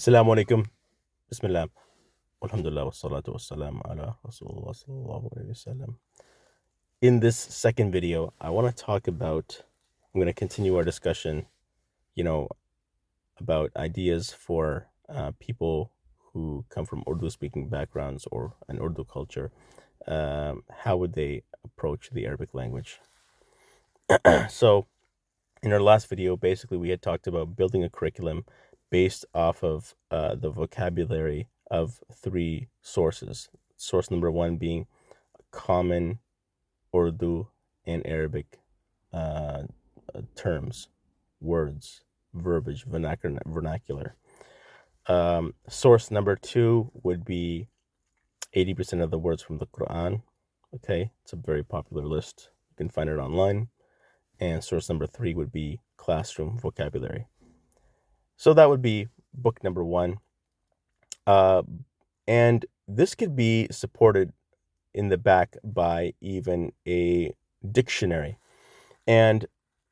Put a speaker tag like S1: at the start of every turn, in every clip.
S1: Assalamu alaikum. Bismillah. Alhamdulillah wa salatu wa salam ala Rasulullah sallallahu alayhi wa sallam. In this second video, I want to talk about, I'm going to continue our discussion, about ideas for people who come from Urdu speaking backgrounds or an Urdu culture. How would they approach the Arabic language? So in our last video, basically we had talked about building a curriculum based off of the vocabulary of three sources. Source number one being common Urdu and Arabic terms, words, verbiage, vernacular. Source number two would be 80% of the words from the Quran. Okay, it's a very popular list. You can find it online. And source number three would be classroom vocabulary. So that would be book number one. And this could be supported in the back by even a dictionary. And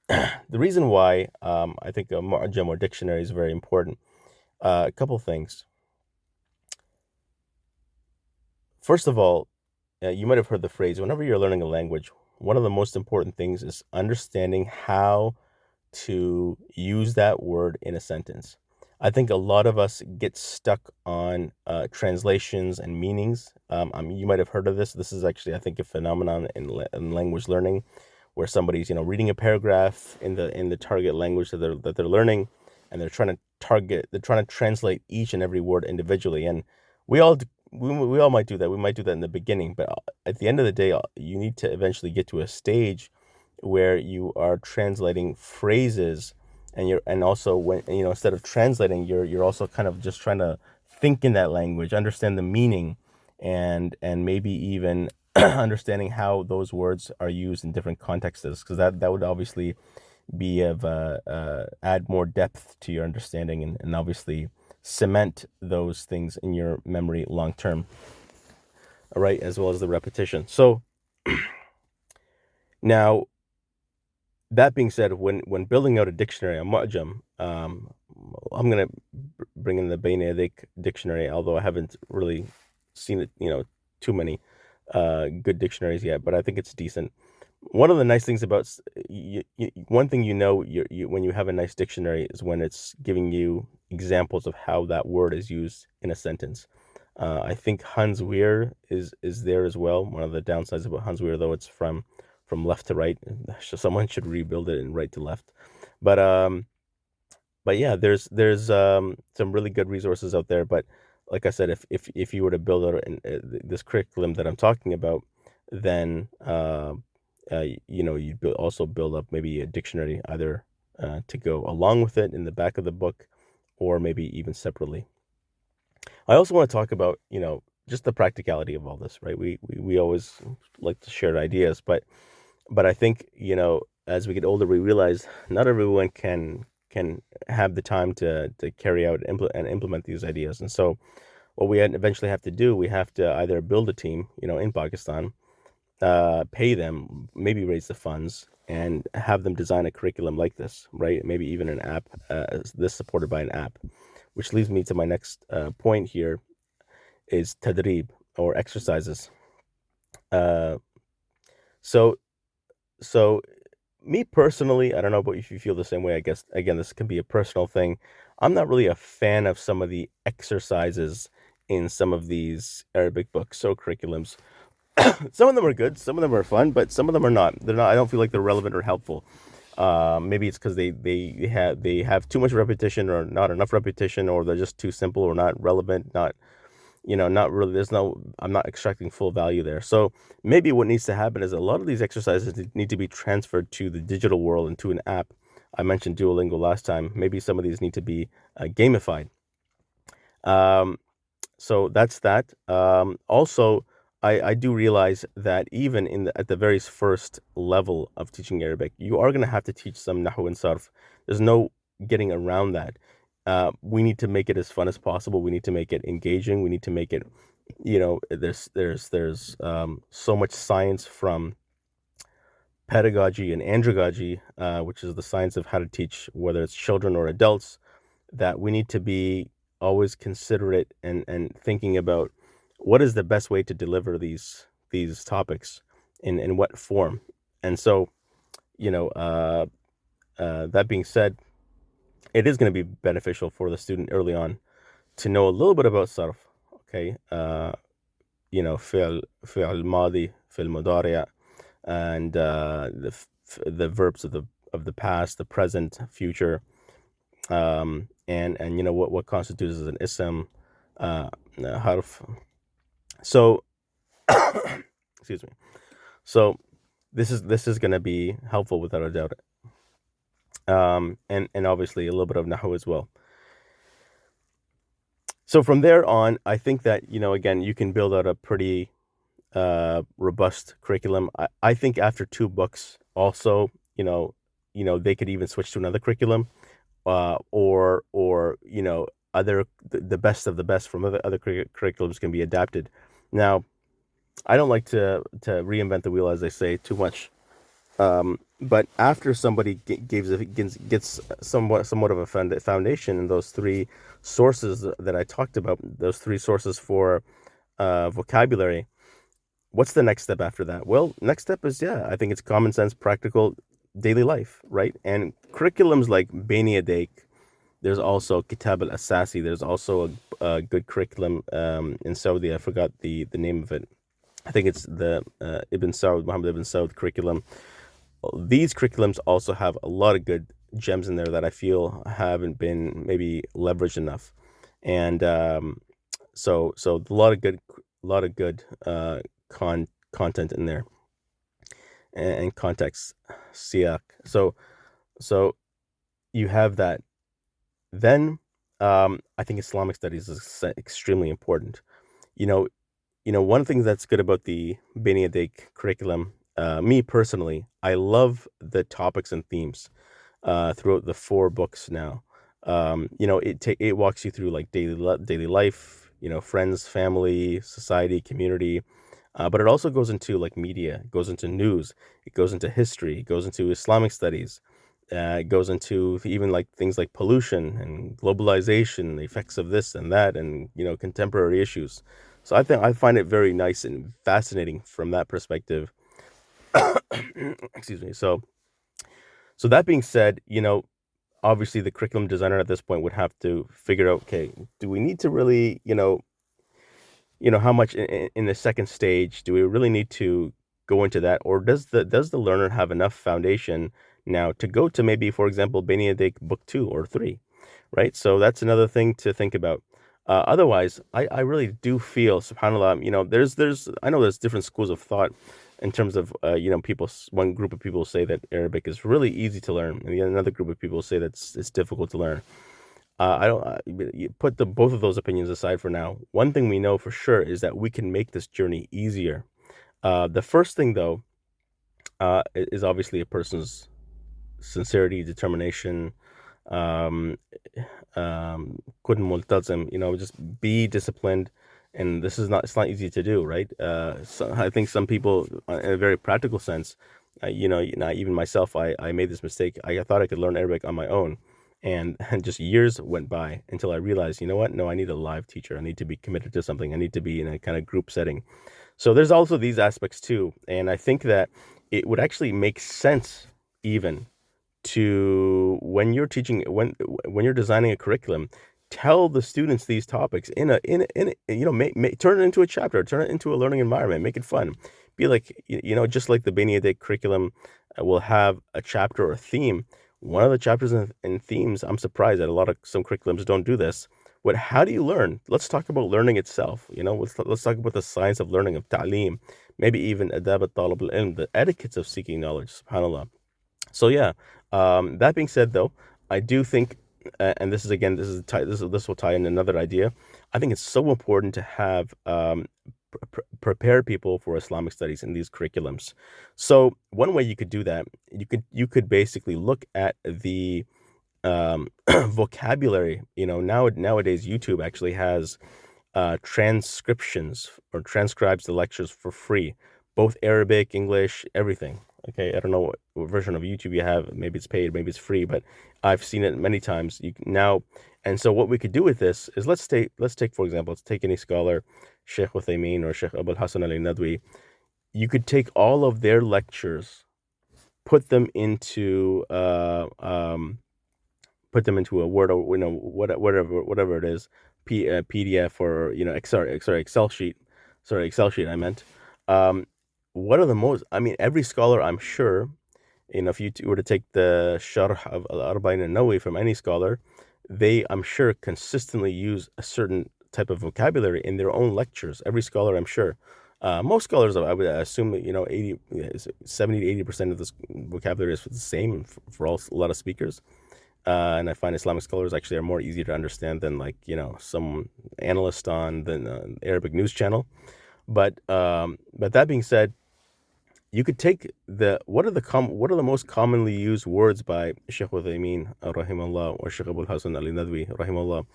S1: the reason why I think a mu'jam or dictionary is very important, a couple things. First of all, you might have heard the phrase, whenever you're learning a language, one of the most important things is understanding how to use that word in a sentence. I think a lot of us get stuck on translations and meanings. You might have heard of this. This is actually, I think, a phenomenon in language learning, where somebody's reading a paragraph in the target language that they're learning, and they're trying to translate each and every word individually. And we all might do that. We might do that in the beginning, but at the end of the day, you need to eventually get to a stage where you are translating phrases, and also when instead of translating, you're also kind of just trying to think in that language, understand the meaning, and maybe even understanding how those words are used in different contexts, because that would obviously be of add more depth to your understanding, and obviously cement those things in your memory long term. All right, as well as the repetition. So now, that being said, when building out a dictionary, a mu'jam, I'm going to bring in the Bayn Yadik dictionary, although I haven't really seen it, too many good dictionaries yet, but I think it's decent. One of the nice things about one thing when you have a nice dictionary is when it's giving you examples of how that word is used in a sentence. I think Hans Weir is there as well. One of the downsides about Hans Weir, though, it's from left to right. Someone should rebuild it and right to left. But yeah, there's some really good resources out there. But like I said, if you were to build out this curriculum that I'm talking about, then you'd also build up maybe a dictionary either to go along with it in the back of the book, or maybe even separately. I also want to talk about just the practicality of all this, right? We always like to share ideas, but I think as we get older, we realize not everyone can have the time to carry out and implement these ideas. And so what we eventually have to do, we have to either build a team in Pakistan, pay them, maybe raise the funds, and have them design a curriculum like this, right? Maybe even an app, this supported by an app. Which leads me to my next point here, is tadrib, or exercises. So me personally, I don't know if you feel the same way. I guess, again, this can be a personal thing. I'm not really a fan of some of the exercises in some of these Arabic books or curriculums. Some of them are good, some of them are fun, but some of them are not. They're not. I don't feel like they're relevant or helpful. Maybe it's because they have too much repetition, or not enough repetition, or they're just too simple, or not relevant, not really, I'm not extracting full value there. So maybe what needs to happen is a lot of these exercises need to be transferred to the digital world and to an app. I mentioned Duolingo last time. Maybe some of these need to be gamified. So that's that. Also, I do realize that even at the very first level of teaching Arabic, you are going to have to teach some Nahu and Sarf. There's no getting around that. We need to make it as fun as possible. We need to make it engaging. We need to make it, there's so much science from pedagogy and andragogy, which is the science of how to teach, whether it's children or adults, that we need to be always considerate and thinking about what is the best way to deliver these topics in what form. And so, you know, that being said, it is going to be beneficial for the student early on to know a little bit about sarf. Okay, فعل ماضي, فعل مضارع, and the verbs of the past, the present, future, and what constitutes as an ism, harf. So, excuse me. So this is going to be helpful without a doubt. And obviously a little bit of nahu as well. So from there on, I think that, again, you can build out a pretty robust curriculum. I think after 2 books also, they could even switch to another curriculum, or other the best of the best from other curriculums can be adapted. Now, I don't like to reinvent the wheel, as they say, too much. But after somebody gets somewhat of a foundation in those 3 sources that I talked about, those 3 sources for vocabulary, what's the next step after that? Well, next step is, I think it's common sense, practical daily life, right? And curriculums like Bani Adaik, there's also Kitab al-Asasi, there's also a good curriculum in Saudi. I forgot the name of it. I think it's the Muhammad Ibn Saud curriculum. These curriculums also have a lot of good gems in there that I feel haven't been maybe leveraged enough. And so a lot of good content in there, and context, siyak. So you have that. Then I think Islamic studies is extremely important. You know, one thing that's good about the Bani Adaik curriculum, me personally, I love the topics and themes throughout the 4 books now. It walks you through like daily life, friends, family, society, community, but it also goes into like media, it goes into news, it goes into history, it goes into Islamic studies, it goes into even like things like pollution and globalization, the effects of this and that, and contemporary issues. So I find it very nice and fascinating from that perspective. Excuse me. So that being said, obviously the curriculum designer at this point would have to figure out, okay, do we need to really, how much in the second stage do we really need to go into that, or does the learner have enough foundation now to go to maybe, for example, Bani Adaik book 2 or 3, right? So that's another thing to think about. Otherwise, I really do feel, subhanallah, I know there's different schools of thought in terms of, people. One group of people say that Arabic is really easy to learn, and another group of people say that it's difficult to learn. I don't you put both of those opinions aside for now. One thing we know for sure is that we can make this journey easier. The first thing, though, is obviously a person's sincerity, determination, um, kun multazim, just be disciplined. And it's not easy to do, right? So I think some people, in a very practical sense, even myself, I made this mistake. I thought I could learn Arabic on my own. And just years went by until I realized, you know what? No, I need a live teacher. I need to be committed to something. I need to be in a kind of group setting. So there's also these aspects too. And I think that it would actually make sense even to, when you're teaching, when you're designing a curriculum, tell the students these topics turn it into a chapter, turn it into a learning environment, make it fun. Be like, just like the Bani Adaik curriculum will have a chapter or a theme. One of the chapters and themes, I'm surprised that some curriculums don't do this. How do you learn? Let's talk about learning itself. Let's talk about the science of learning, of ta'lim, maybe even adab al-talab al-ilm, the etiquettes of seeking knowledge, subhanallah. So yeah, that being said, though, I do think, and this will tie in another idea. I think it's so important to have prepare people for Islamic studies in these curriculums. So one way you could do that, you could basically look at the vocabulary. Nowadays YouTube actually has transcriptions, or transcribes the lectures for free, both Arabic, English, everything. Okay, I don't know what version of YouTube you have. Maybe it's paid, maybe it's free, but I've seen it many times. You can now, and so what we could do with this is let's take for example, let's take any scholar, Sheikh Uthaymeen or Sheikh Abul Hasan Ali Nadwi. You could take all of their lectures, put them into a Word, or whatever it is, PDF, or Excel sheet. Sorry, Excel sheet. I meant. Um, what are the most? I mean, every scholar, I'm sure, if you were to take the Sharh of Al-Arba'in an-Nawawi from any scholar, they, I'm sure, consistently use a certain type of vocabulary in their own lectures. Every scholar, I'm sure. Most scholars, I would assume, 70 to 80% of this vocabulary is the same for a lot of speakers. And I find Islamic scholars actually are more easy to understand than, like, some analyst on the Arabic news channel. But that being said, you could take what are the most commonly used words by Sheikh Uthaymeen rahimahullah or Sheikh Abul Hasan Ali Nadwi rahimahullah.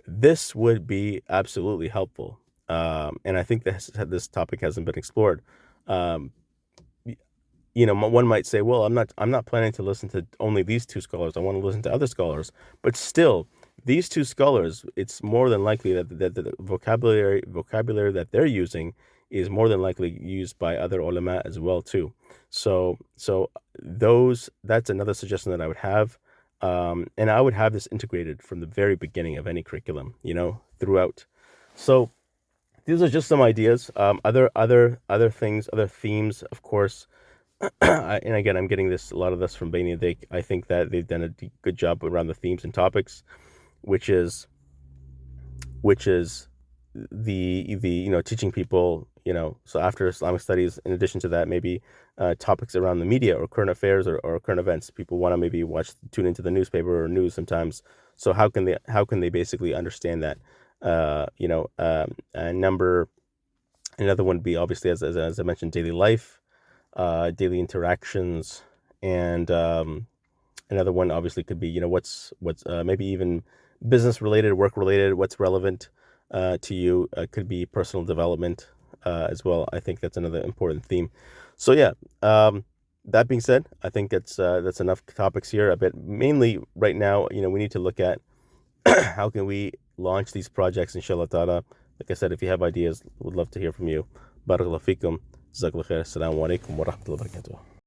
S1: This would be absolutely helpful, and I think this topic hasn't been explored. Um, One might say, well, I'm not planning to listen to only these two scholars. I want to listen to other scholars. But still, these two scholars, it's more than likely that the vocabulary that they're using is more than likely used by other ulama as well too. So that's another suggestion that I would have. And I would have this integrated from the very beginning of any curriculum, throughout. So these are just some ideas. Other things, other themes, of course. And again, I'm getting a lot of this from Baini. I think that they've done a good job around the themes and topics, which is the teaching people, so after Islamic studies, in addition to that, maybe topics around the media or current affairs, or current events. People want to maybe tune into the newspaper or news sometimes. So how can they basically understand that? And another one would be, obviously, as I mentioned, daily life, daily interactions, and another one obviously could be, what's maybe even business related, work related, what's relevant to you. Could be personal development as well. I think that's another important theme. So yeah, that being said, I think that's enough topics here. A bit mainly right now, we need to look at how can we launch these projects, inshallah ta'ala. Like I said, if you have ideas, would love to hear from you. Barakallahu fikum. Jazakallah khair. Assalamu alaikum wa rahmatullahi wa barakatuh.